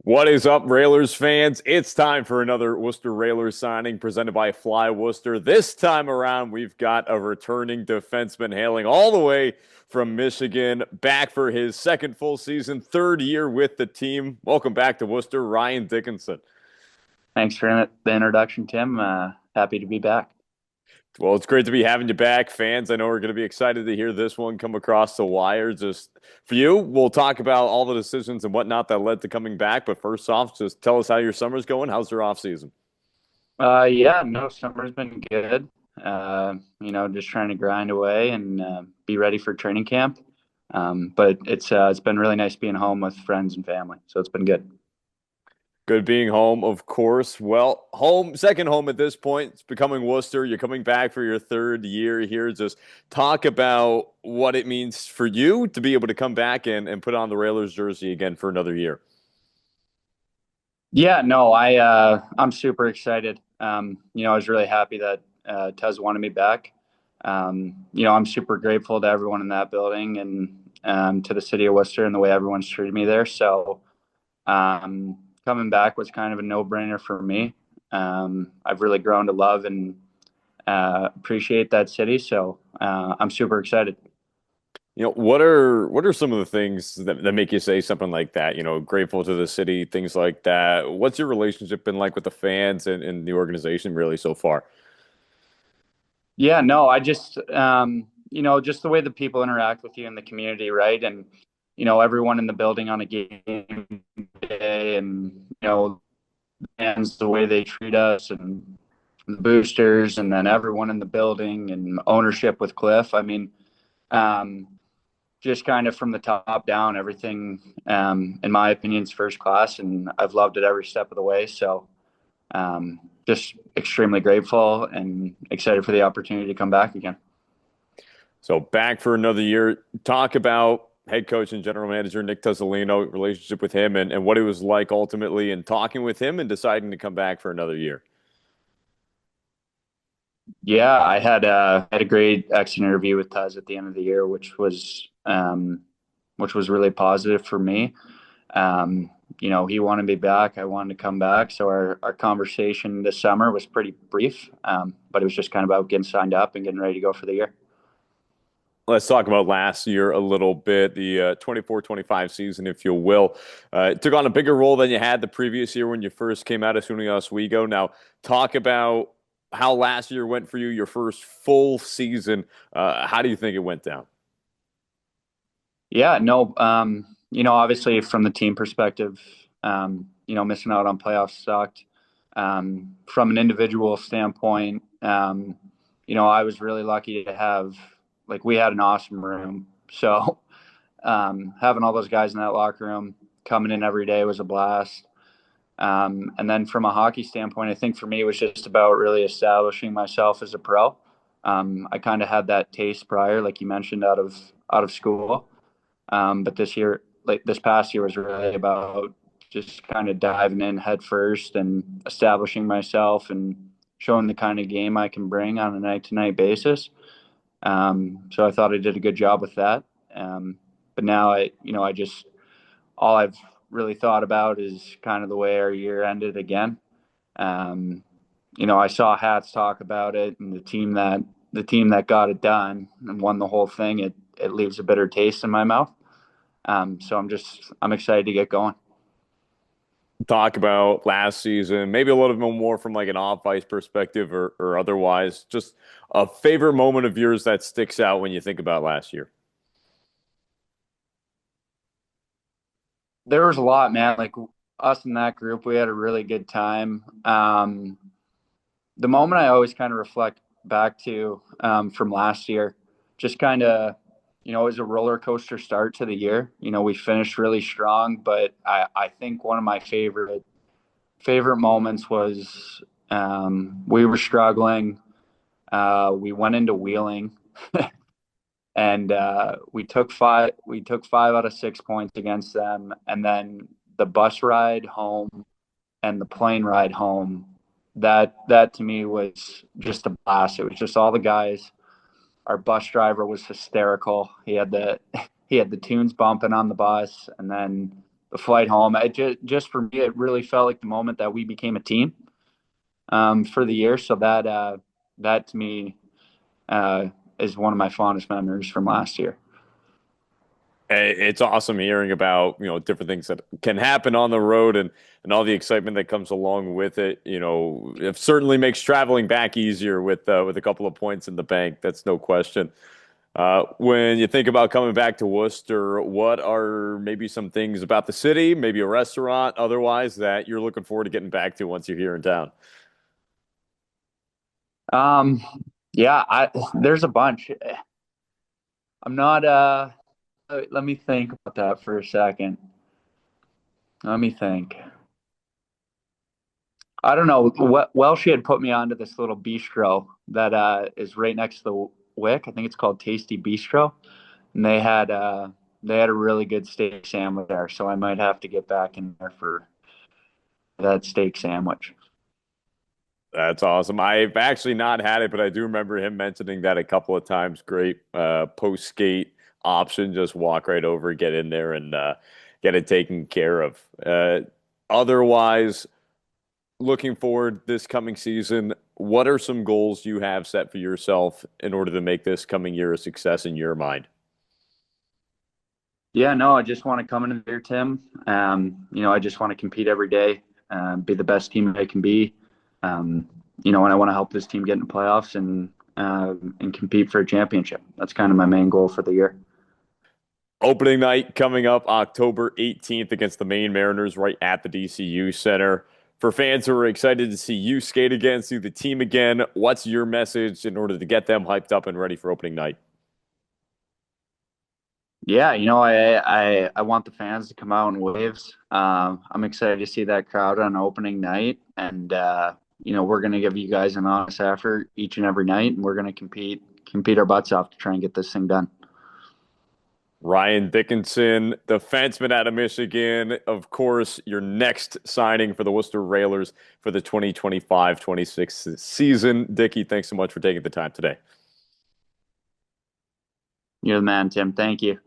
What is up, Railers fans? It's time for another Worcester Railers signing presented by Fly Worcester. This time around, we've got a returning defenseman hailing all the way from Michigan, back for his second full season, third year with the team. Welcome back to Worcester, Ryan Dickinson. Thanks for the introduction, Tim. Happy to be back. Well, it's great to be having you back, fans. I know we're going to be excited to hear this one come across the wire. Just for you, we'll talk about all the decisions and whatnot that led to coming back. But first off, just tell us how your summer's going. How's your off season? Yeah, no, summer's been good. Just trying to grind away and be ready for training camp. But it's been really nice being home with friends and family, so it's been good. Good being home, of course. Well, home, second home at this point. It's becoming Worcester. You're coming back for your third year here. Just talk about what it means for you to be able to come back and put on the Railers jersey again for another year. Yeah, no, I'm super excited. I was really happy that Tez wanted me back. I'm super grateful to everyone in that building and to the city of Worcester and the way everyone's treated me there. So coming back was kind of a no-brainer for me. I've really grown to love and appreciate that city, so I'm super excited. What are some of the things that make you say something like that? Grateful to the city, things like that. What's your relationship been like with the fans and the organization really so far? Yeah, no, I just just the way the people interact with you in the community, right? And everyone in the building on a game day, and fans the way they treat us, and the boosters, and then everyone in the building, and ownership with Cliff. I mean, um, just kind of from the top down, everything, in my opinion, is first class, and I've loved it every step of the way. So, just extremely grateful and excited for the opportunity to come back again. So back for another year. Talk about head coach and general manager Nick Tezolino, relationship with him and what it was like ultimately in talking with him and deciding to come back for another year. Yeah, I had a great exit interview with Taz at the end of the year, which was really positive for me. He wanted me back. I wanted to come back. So our conversation this summer was pretty brief, but it was just kind of about getting signed up and getting ready to go for the year. Let's talk about last year a little bit, the 24-25 season, if you will. It took on a bigger role than you had the previous year when you first came out of SUNY Oswego. Now, talk about how last year went for you, your first full season. How do you think it went down? Yeah, no, obviously from the team perspective, missing out on playoffs sucked. From an individual standpoint, I was really lucky to have, like, we had an awesome room. So having all those guys in that locker room coming in every day was a blast. And then from a hockey standpoint, I think for me it was just about really establishing myself as a pro. I kind of had that taste prior, like you mentioned, out of school. But this past year was really about just kind of diving in head first and establishing myself and showing the kind of game I can bring on a night to night basis. So I thought I did a good job with that. But now all I've really thought about is kind of the way our year ended again. Um, I saw Hats talk about it, and the team that got it done and won the whole thing. It leaves a bitter taste in my mouth. So I'm excited to get going. Talk about last season, maybe a little bit more from like an off-ice perspective or otherwise. Just a favorite moment of yours that sticks out when you think about last year. There was a lot, man. Like, us in that group, we had a really good time. The moment I always kind of reflect back to, from last year, just kind of, it was a roller coaster start to the year. We finished really strong, but I think one of my favorite moments was, we were struggling. We went into Wheeling, and we took five out of 6 points against them, and then the bus ride home and the plane ride home, that to me was just a blast. It was just all the guys. Our bus driver was hysterical. He had the tunes bumping on the bus, and then the flight home. Just for me, it really felt like the moment that we became a team for the year. So that to me uh, is one of my fondest memories from last year. It's awesome hearing about, different things that can happen on the road and all the excitement that comes along with it. It certainly makes traveling back easier with a couple of points in the bank. That's no question. When you think about coming back to Worcester, what are maybe some things about the city, maybe a restaurant, otherwise that you're looking forward to getting back to once you're here in town? Um, yeah, there's a bunch. I'm not. Let me think about that for a second. Let me think. I don't know. She had put me onto this little bistro that is right next to the Wick. I think it's called Tasty Bistro, and they had a really good steak sandwich there. So I might have to get back in there for that steak sandwich. That's awesome. I've actually not had it, but I do remember him mentioning that a couple of times. Great post skate option. Just walk right over, get in there, and get it taken care of. Otherwise, looking forward this coming season, what are some goals you have set for yourself in order to make this coming year a success in your mind? Yeah, no, I just want to come in there, Tim. I just want to compete every day, be the best team I can be. And I want to help this team get in the playoffs and compete for a championship. That's kind of my main goal for the year. Opening night coming up October 18th against the Maine Mariners right at the DCU Center. For fans who are excited to see you skate again, see the team again, what's your message in order to get them hyped up and ready for opening night? Yeah, I want the fans to come out in waves. I'm excited to see that crowd on opening night, and we're going to give you guys an honest effort each and every night, and we're going to compete our butts off to try and get this thing done. Ryan Dickinson, defenseman out of Michigan. Of course, your next signing for the Worcester Railers for the 2025-26 season. Dickie, thanks so much for taking the time today. You're the man, Tim. Thank you.